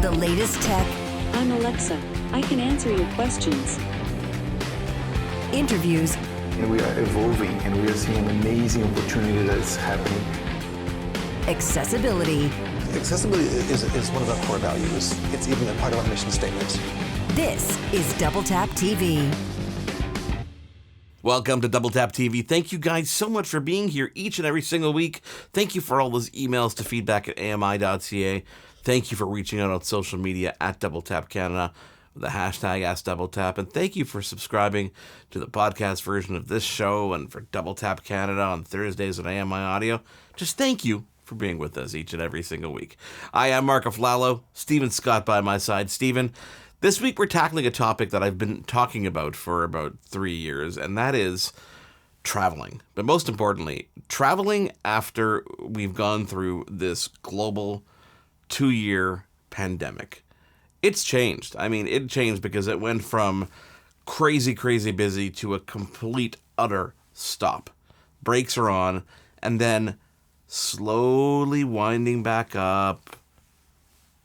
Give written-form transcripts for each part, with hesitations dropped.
the latest tech. I'm Alexa. I can answer your questions. Interviews. And we are evolving, and we are seeing an amazing opportunity that's happening. Accessibility. Accessibility is one of our core values. It's even a part of our mission statement. This is Double Tap TV. Welcome to Double Tap TV. Thank you guys so much for being here each and every single week. Thank you for all those emails to feedback@ami.ca. Thank you for reaching out on social media at Double Tap Canada with the hashtag AskDoubleTap. And thank you for subscribing to the podcast version of this show and for Double Tap Canada on Thursdays at AMI Audio. Just thank you for being with us each and every single week. I am Marc Aflalo, Stephen Scott by my side. Stephen, this week we're tackling a topic that I've been talking about for about 3 years, and that is traveling. But most importantly, traveling after we've gone through this global 2-year pandemic. It's changed. I mean, it changed because it went from crazy, crazy busy to a complete, utter stop. Brakes are on, and then slowly winding back up,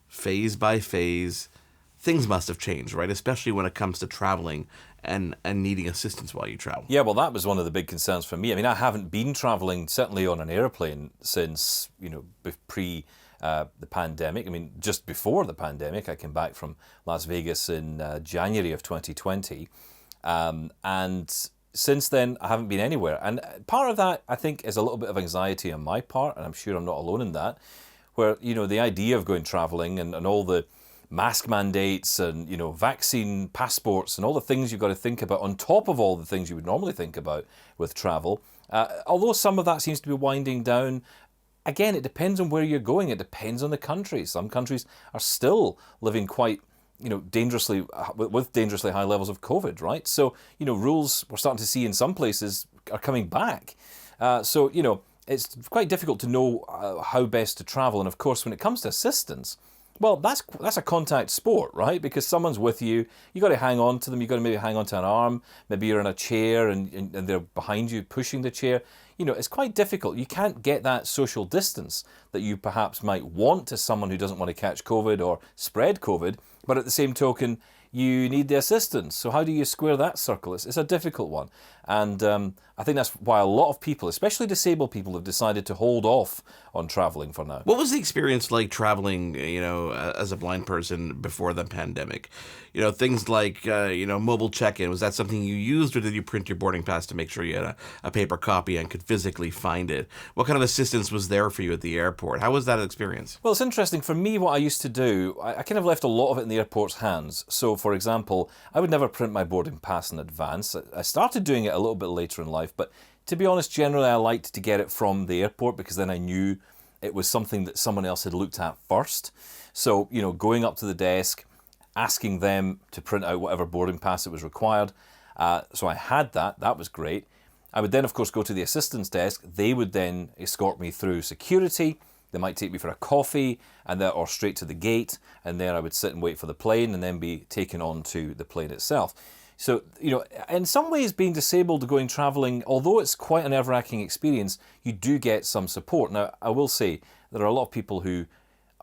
phase by phase. Things must have changed, right? Especially when it comes to traveling and needing assistance while you travel. Yeah, well, that was one of the big concerns for me. I mean, I haven't been traveling, certainly on an airplane, since, pre the pandemic. I mean, just before the pandemic, I came back from Las Vegas in January of 2020. And since then, I haven't been anywhere. And part of that, I think, is a little bit of anxiety on my part, and I'm sure I'm not alone in that, where, the idea of going traveling and all the mask mandates and, vaccine passports and all the things you've got to think about on top of all the things you would normally think about with travel. Although some of that seems to be winding down, again, it depends on where you're going. It depends on the country. Some countries are still living quite, dangerously high levels of COVID, right? So, rules we're starting to see in some places are coming back. So, it's quite difficult to know how best to travel. And of course, when it comes to assistance, well, that's a contact sport, right? Because someone's with you, you got to hang on to them, you got to maybe hang on to an arm, maybe you're in a chair and they're behind you pushing the chair. It's quite difficult. You can't get that social distance that you perhaps might want to someone who doesn't want to catch COVID or spread COVID, but at the same token, you need the assistance. So how do you square that circle? It's a difficult one. And I think that's why a lot of people, especially disabled people, have decided to hold off on traveling for now. What was the experience like traveling, as a blind person before the pandemic? Things like, mobile check-in. Was that something you used, or did you print your boarding pass to make sure you had a paper copy and could physically find it? What kind of assistance was there for you at the airport? How was that experience? Well, it's interesting. For me, what I used to do, I kind of left a lot of it in the airport's hands. So, for example, I would never print my boarding pass in advance. I started doing it a little bit later in life, but to be honest, generally I liked to get it from the airport because then I knew it was something that someone else had looked at first. So, going up to the desk, asking them to print out whatever boarding pass it was required. So I had that. That was great. I would then, of course, go to the assistance desk. They would then escort me through security. They might take me for a coffee or straight to the gate. And then I would sit and wait for the plane and then be taken on to the plane itself. So, in some ways being disabled going travelling, although it's quite a nerve-wracking experience, you do get some support. Now, I will say there are a lot of people who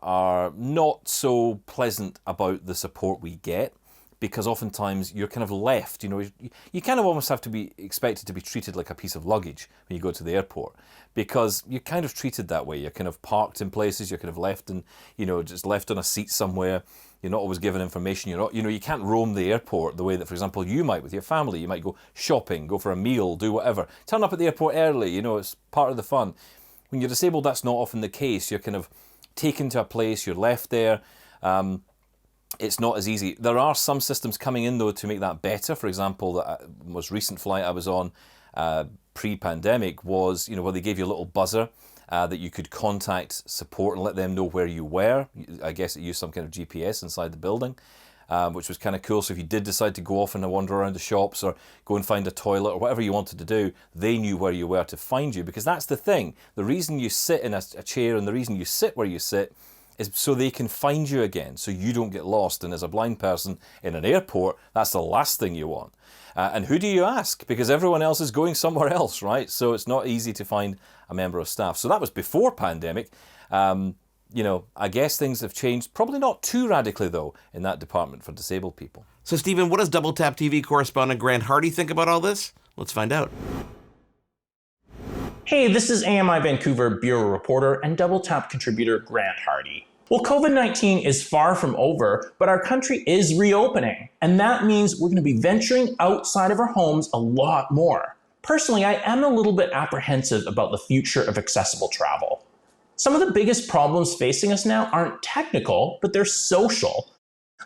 are not so pleasant about the support we get because oftentimes you're kind of left, you kind of almost have to be expected to be treated like a piece of luggage when you go to the airport because you're kind of treated that way. You're kind of parked in places, you're kind of left in, just left on a seat somewhere. You're not always given information. You're not, you can't roam the airport the way that, for example, you might with your family. You might go shopping, go for a meal, do whatever. Turn up at the airport early, it's part of the fun. When you're disabled, that's not often the case. You're kind of taken to a place, you're left there. It's not as easy. There are some systems coming in, though, to make that better. For example, the most recent flight I was on pre-pandemic was, where they gave you a little buzzer that you could contact support and let them know where you were. I guess it used some kind of GPS inside the building, which was kind of cool. So if you did decide to go off and wander around the shops or go and find a toilet or whatever you wanted to do, they knew where you were to find you. Because that's the thing. The reason you sit in a chair and the reason you sit where you sit is so they can find you again, so you don't get lost. And as a blind person in an airport, that's the last thing you want. And who do you ask? Because everyone else is going somewhere else, right? So it's not easy to find a member of staff. So that was before pandemic. I guess things have changed, probably not too radically though, in that department for disabled people. So, Stephen, what does Double Tap TV correspondent Grant Hardy think about all this? Let's find out. Hey, this is AMI Vancouver bureau reporter and Double Tap contributor Grant Hardy. Well, COVID-19 is far from over, but our country is reopening, and that means we're going to be venturing outside of our homes a lot more. Personally, I am a little bit apprehensive about the future of accessible travel. Some of the biggest problems facing us now aren't technical, but they're social.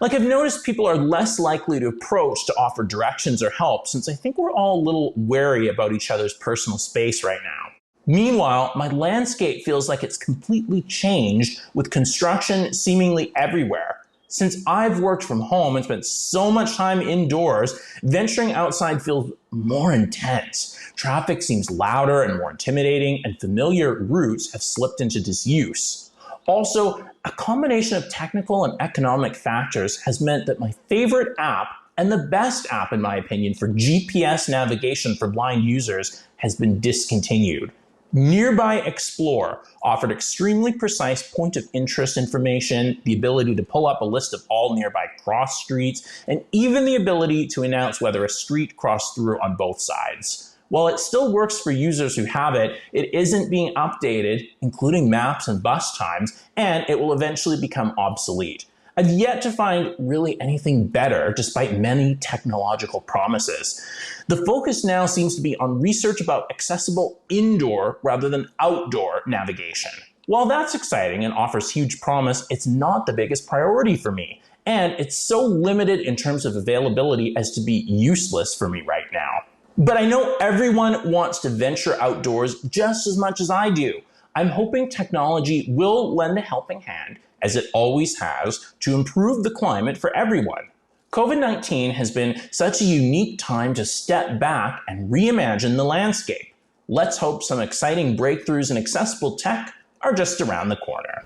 Like, I've noticed people are less likely to approach to offer directions or help, since I think we're all a little wary about each other's personal space right now. Meanwhile, my landscape feels like it's completely changed, with construction seemingly everywhere. Since I've worked from home and spent so much time indoors, venturing outside feels more intense. Traffic seems louder and more intimidating, and familiar routes have slipped into disuse. Also, a combination of technical and economic factors has meant that my favorite app, and the best app in my opinion for GPS navigation for blind users, has been discontinued. Nearby Explore offered extremely precise point of interest information, the ability to pull up a list of all nearby cross streets, and even the ability to announce whether a street crossed through on both sides. While it still works for users who have it, it isn't being updated, including maps and bus times, and it will eventually become obsolete. I've yet to find really anything better, despite many technological promises. The focus now seems to be on research about accessible indoor rather than outdoor navigation. While that's exciting and offers huge promise, it's not the biggest priority for me. And it's so limited in terms of availability as to be useless for me right now. But I know everyone wants to venture outdoors just as much as I do. I'm hoping technology will lend a helping hand, as it always has, to improve the climate for everyone. COVID-19 has been such a unique time to step back and reimagine the landscape. Let's hope some exciting breakthroughs in accessible tech are just around the corner.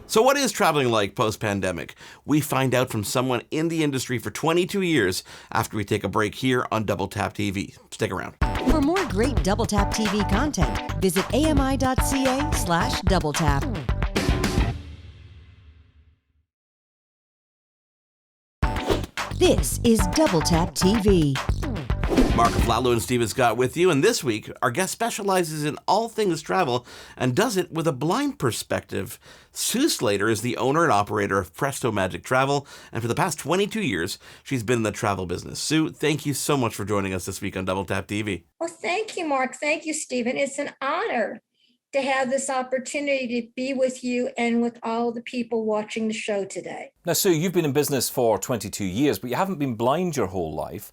So what is traveling like post-pandemic? We find out from someone in the industry for 22 years after we take a break here on Double Tap TV. Stick around. For more great Double Tap TV content, visit ami.ca/doubletap. This is Double Tap TV. Marc Aflalo and Stephen Scott with you, and this week our guest specializes in all things travel and does it with a blind perspective. Sue Slater is the owner and operator of Presto Magic Travel, and for the past 22 years she's been in the travel business. Sue, thank you so much for joining us this week on Double Tap TV. Well, thank you, Mark. Thank you, Stephen. It's an honor to have this opportunity to be with you and with all the people watching the show today. Now, Sue, you've been in business for 22 years, but you haven't been blind your whole life.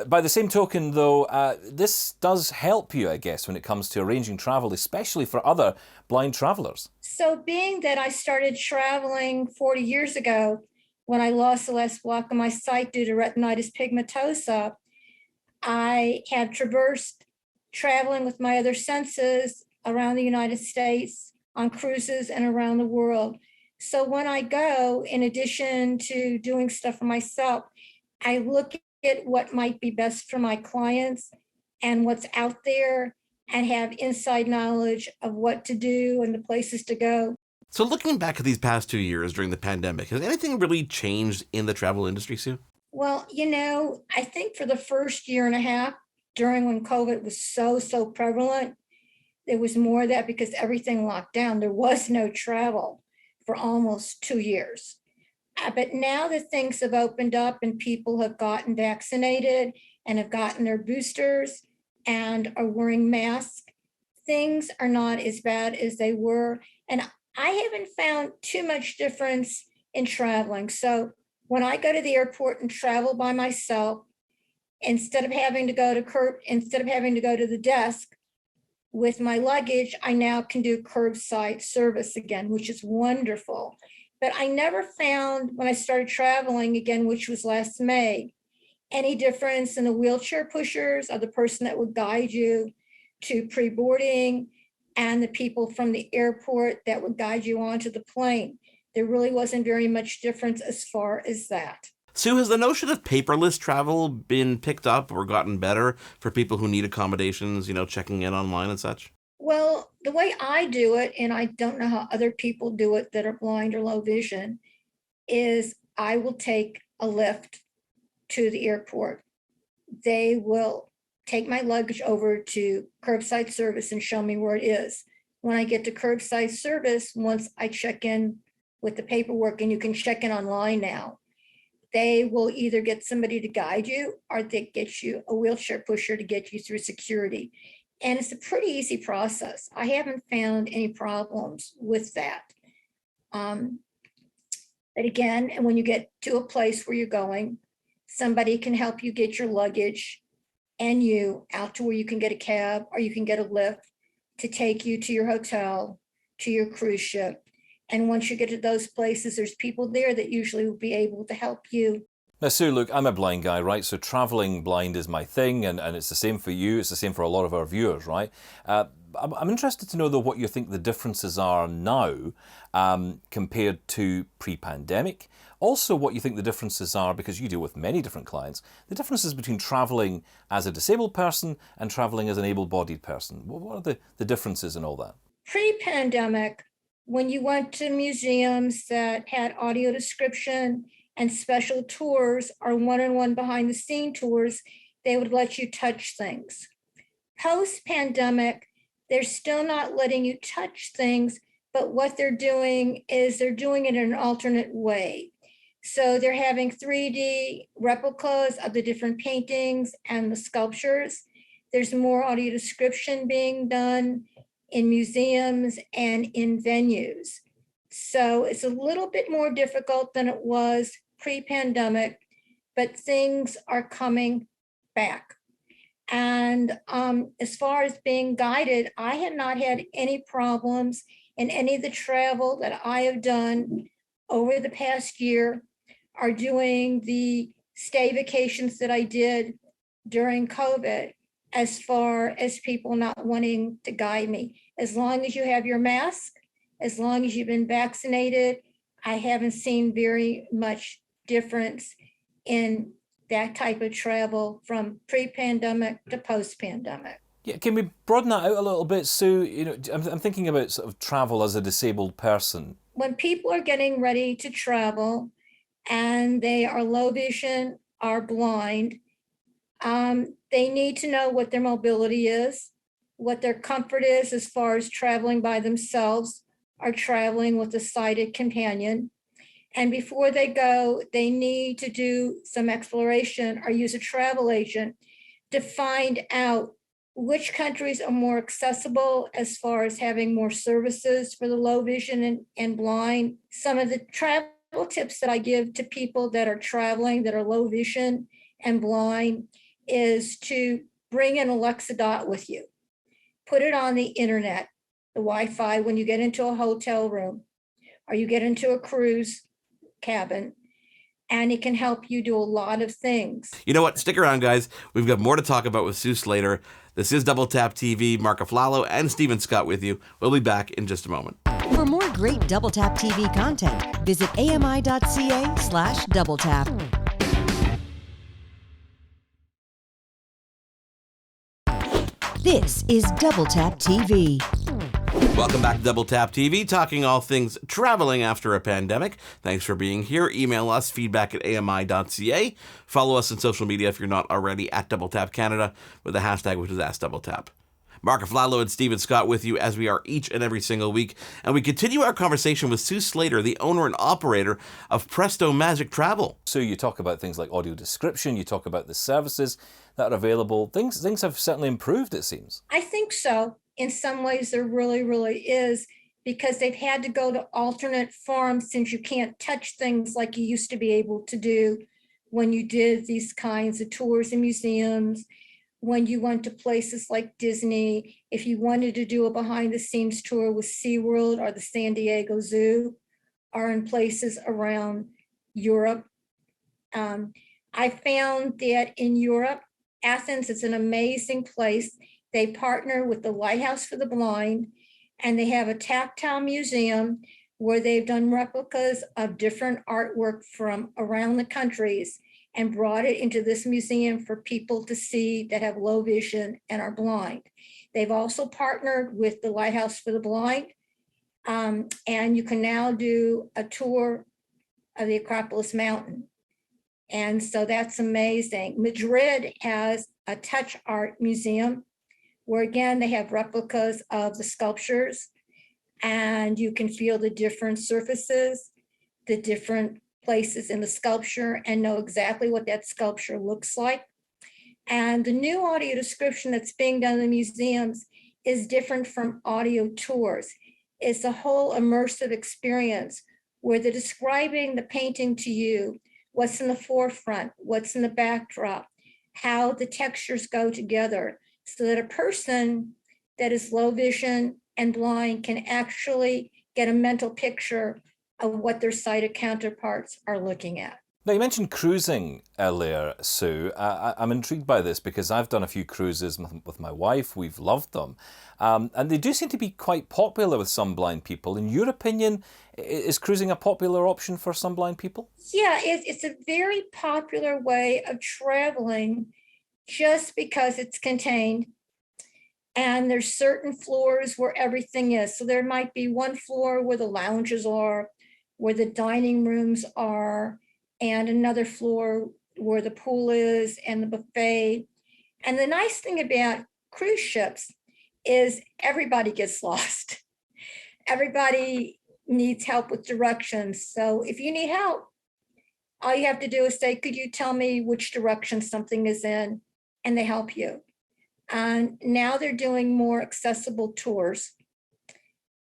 By the same token, though, this does help you, I guess, when it comes to arranging travel, especially for other blind travelers. So being that I started traveling 40 years ago, when I lost the last block of my sight due to retinitis pigmentosa, I have traversed traveling with my other senses around the United States, on cruises, and around the world. So when I go, in addition to doing stuff for myself, I look at what might be best for my clients and what's out there, and have inside knowledge of what to do and the places to go. So looking back at these past 2 years during the pandemic, has anything really changed in the travel industry, Sue? Well, I think for the first year and a half, during when COVID was so prevalent, there was more of that because everything locked down. There was no travel for almost 2 years. But now that things have opened up and people have gotten vaccinated and have gotten their boosters and are wearing masks, things are not as bad as they were. And I haven't found too much difference in traveling. So when I go to the airport and travel by myself, instead of having to go to the desk with my luggage, I now can do curbside service again, which is wonderful. But I never found, when I started traveling again, which was last May, any difference in the wheelchair pushers or the person that would guide you to pre-boarding and the people from the airport that would guide you onto the plane. There really wasn't very much difference as far as that. Sue, has the notion of paperless travel been picked up or gotten better for people who need accommodations, checking in online and such? Well, the way I do it, and I don't know how other people do it that are blind or low vision, is I will take a lift to the airport. They will take my luggage over to curbside service and show me where it is. When I get to curbside service, once I check in with the paperwork, and you can check in online now, they will either get somebody to guide you or they get you a wheelchair pusher to get you through security. And it's a pretty easy process. I haven't found any problems with that. But again, and when you get to a place where you're going, somebody can help you get your luggage and you out to where you can get a cab or you can get a lift to take you to your hotel, to your cruise ship. And once you get to those places, there's people there that usually will be able to help you. Now, Sue, look, I'm a blind guy, right? So traveling blind is my thing, and it's the same for you. It's the same for a lot of our viewers, right? I'm interested to know, though, what you think the differences are now compared to pre-pandemic. Also, what you think the differences are, because you deal with many different clients, the differences between traveling as a disabled person and traveling as an able-bodied person. What are the differences and all that? Pre-pandemic, when you went to museums that had audio description and special tours or one-on-one behind the scene tours, they would let you touch things. Post-pandemic, they're still not letting you touch things, but what they're doing is they're doing it in an alternate way. So they're having 3D replicas of the different paintings and the sculptures. There's more audio description being done in museums and in venues. So it's a little bit more difficult than it was pre-pandemic, but things are coming back. And as far as being guided, I have not had any problems in any of the travel that I have done over the past year or doing the stay vacations that I did during COVID, as far as people not wanting to guide me. As long as you have your mask, as long as you've been vaccinated, I haven't seen very much difference in that type of travel from pre-pandemic to post-pandemic. Yeah, can we broaden that out a little bit, Sue? You know, I'm thinking about sort of travel as a disabled person. When people are getting ready to travel and they are low vision or blind, they need to know what their mobility is, what their comfort is as far as traveling by themselves or traveling with a sighted companion. And before they go, they need to do some exploration or use a travel agent to find out which countries are more accessible as far as having more services for the low vision and blind. Some of the travel tips that I give to people that are traveling that are low vision and blind is to bring an Alexa Dot with you. Put it on the internet, the Wi-Fi, when you get into a hotel room or you get into a cruise cabin, and it can help you do a lot of things. You know what? Stick around, guys. We've got more to talk about with Sue Slater. This is Double Tap TV. Marc Aflalo and Stephen Scott with you. We'll be back in just a moment. For more great Double Tap TV content, visit ami.ca/doubletap. This is Double Tap TV. Welcome back to Double Tap TV, talking all things traveling after a pandemic. Thanks for being here. Email us, feedback@ami.ca. Follow us on social media if you're not already, at Double Tap Canada, with the hashtag which is #DoubleTap. Marc Aflalo and Stephen Scott with you, as we are each and every single week. And we continue our conversation with Sue Slater, the owner and operator of Presto Magic Travel. So you talk about things like audio description, you talk about the services that are available. Things have certainly improved, it seems. I think so. In some ways, there really, really is, because they've had to go to alternate forms since you can't touch things like you used to be able to do when you did these kinds of tours and museums. When you went to places like Disney, if you wanted to do a behind the scenes tour with SeaWorld or the San Diego Zoo, or in places around Europe. I found that in Europe, Athens is an amazing place. They partner with the Lighthouse for the Blind, and they have a tactile museum where they've done replicas of different artwork from around the countries and brought it into this museum for people to see that have low vision and are blind. They've also partnered with the Lighthouse for the Blind. And you can now do a tour of the Acropolis Mountain. And so that's amazing. Madrid has a touch art museum where, again, they have replicas of the sculptures, and you can feel the different surfaces, the different places in the sculpture, and know exactly what that sculpture looks like. And the new audio description that's being done in the museums is different from audio tours. It's a whole immersive experience where they're describing the painting to you, what's in the forefront, what's in the backdrop, how the textures go together, so that a person that is low vision and blind can actually get a mental picture of what their sighted counterparts are looking at. Now, you mentioned cruising earlier, Sue. I'm intrigued by this because I've done a few cruises with my wife. We've loved them. And they do seem to be quite popular with some blind people. In your opinion, is cruising a popular option for some blind people? Yeah, it's a very popular way of traveling just because it's contained. And there's certain floors where everything is. So there might be one floor where the lounges are, where the dining rooms are, and another floor where the pool is and the buffet. And the nice thing about cruise ships is everybody gets lost. Everybody needs help with directions. So if you need help, all you have to do is say, could you tell me which direction something is in? And they help you. And now they're doing more accessible tours.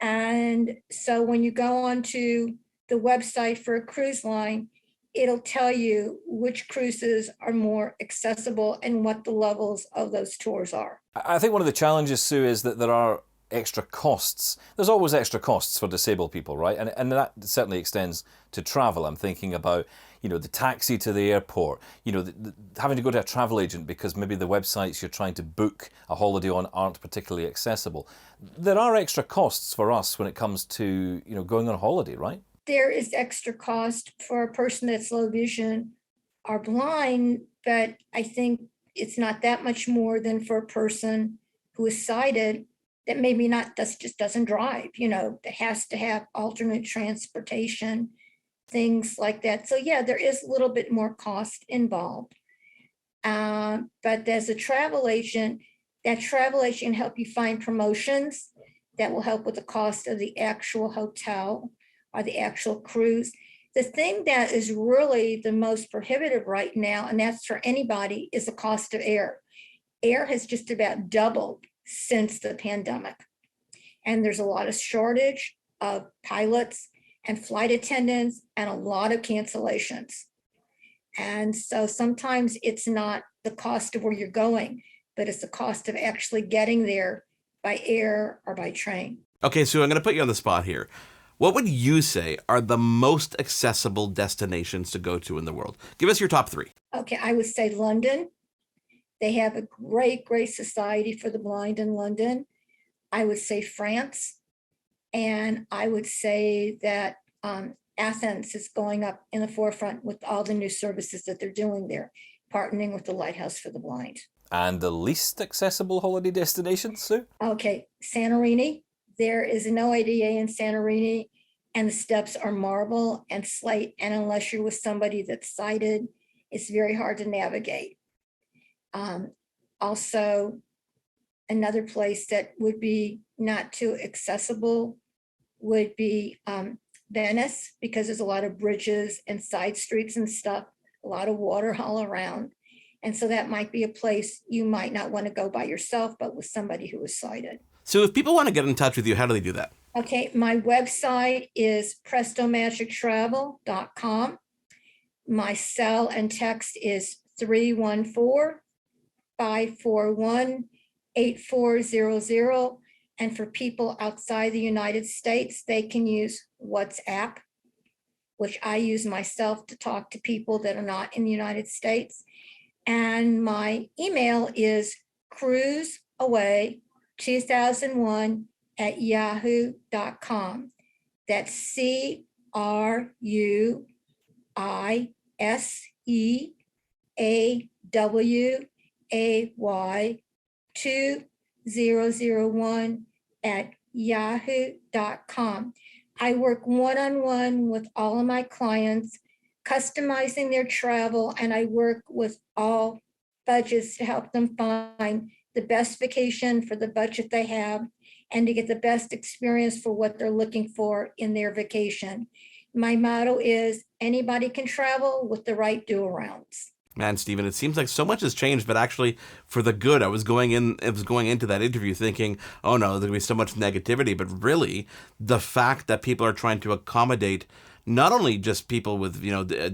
And so when you go onto the website for a cruise line, it'll tell you which cruises are more accessible and what the levels of those tours are. I think one of the challenges, Sue, is that there are extra costs. There's always extra costs for disabled people, right? And that certainly extends to travel. I'm thinking about, the taxi to the airport, having to go to a travel agent because maybe the websites you're trying to book a holiday on aren't particularly accessible. There are extra costs for us when it comes to, going on holiday, right? There is extra cost for a person that's low vision or blind, but I think it's not that much more than for a person who is sighted that maybe just doesn't drive, that has to have alternate transportation, things like that. So yeah, there is a little bit more cost involved. But as a travel agent, that travel agent can help you find promotions that will help with the cost of the actual hotel or the actual cruise. The thing that is really the most prohibitive right now, and that's for anybody, is the cost of air. Air has just about doubled since the pandemic. And there's a lot of shortage of pilots and flight attendants and a lot of cancellations. And so sometimes it's not the cost of where you're going, but it's the cost of actually getting there by air or by train. Okay, Sue, I'm going to put you on the spot here. What would you say are the most accessible destinations to go to in the world? Give us your top three. Okay, I would say London. They have a great, great society for the blind in London. I would say France. And I would say that Athens is going up in the forefront with all the new services that they're doing there, partnering with the Lighthouse for the Blind. And the least accessible holiday destination, Sue? Okay, Santorini. There is no ADA in Santorini, and the steps are marble and slate. And unless you're with somebody that's sighted, it's very hard to navigate. Also, another place that would be not too accessible would be Venice, because there's a lot of bridges and side streets and stuff, a lot of water all around. And so that might be a place you might not want to go by yourself, but with somebody who is sighted. So if people want to get in touch with you, how do they do that? Okay, my website is prestomagictravel.com. My cell and text is 314-541-8400. And for people outside the United States, they can use WhatsApp, which I use myself to talk to people that are not in the United States. And my email is cruiseaway2001@yahoo.com. That's CRUISEAWAY yahoo.com. I work one-on-one with all of my clients, customizing their travel, and I work with all budgets to help them find the best vacation for the budget they have and to get the best experience for what they're looking for in their vacation. My motto is anybody can travel with the right do-arounds. Man, Stephen, it seems like so much has changed, but actually for the good. I was going into that interview thinking, oh no, there's going to be so much negativity, but really the fact that people are trying to accommodate not only just people with,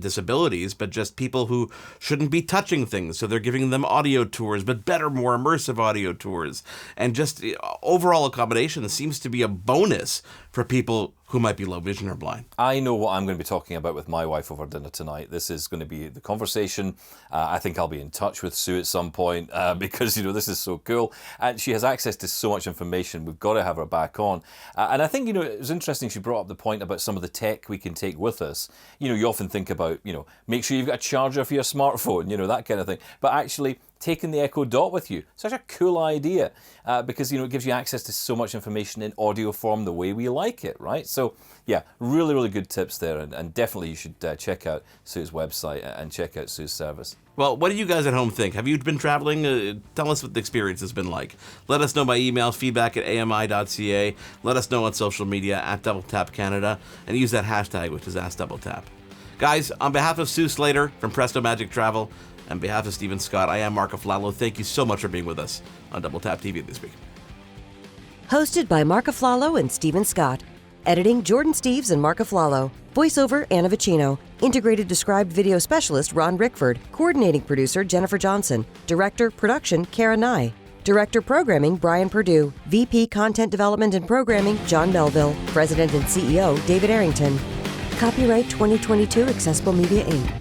disabilities, but just people who shouldn't be touching things. So they're giving them audio tours, but better, more immersive audio tours. And just overall accommodation seems to be a bonus for people who might be low vision or blind. I know what I'm going to be talking about with my wife over dinner tonight. This is going to be the conversation. I think I'll be in touch with Sue at some point because, this is so cool. And she has access to so much information. We've got to have her back on. And I think, it was interesting she brought up the point about some of the tech we can take with us. You often think about, make sure you've got a charger for your smartphone, that kind of thing. But actually, taking the Echo Dot with you, such a cool idea because it gives you access to so much information in audio form the way we like it, right? So yeah, really, really good tips there, and definitely you should check out Sue's website and check out Sue's service. Well, what do you guys at home think? Have you been traveling? Tell us what the experience has been like. Let us know by email, feedback@ami.ca. Let us know on social media @DoubleTapCanada, and use that hashtag, which is AskDoubleTap. Guys, on behalf of Sue Slater from Presto Magic Travel, on behalf of Stephen Scott, I am Marc Aflalo. Thank you so much for being with us on Double Tap TV this week. Hosted by Marc Aflalo and Stephen Scott. Editing Jordan Steves and Marc Aflalo. Voiceover Anna Vicino. Integrated Described Video Specialist Ron Rickford. Coordinating Producer Jennifer Johnson. Director Production Kara Nye. Director Programming Brian Perdue. VP Content Development and Programming John Melville. President and CEO David Arrington. Copyright 2022 Accessible Media Inc.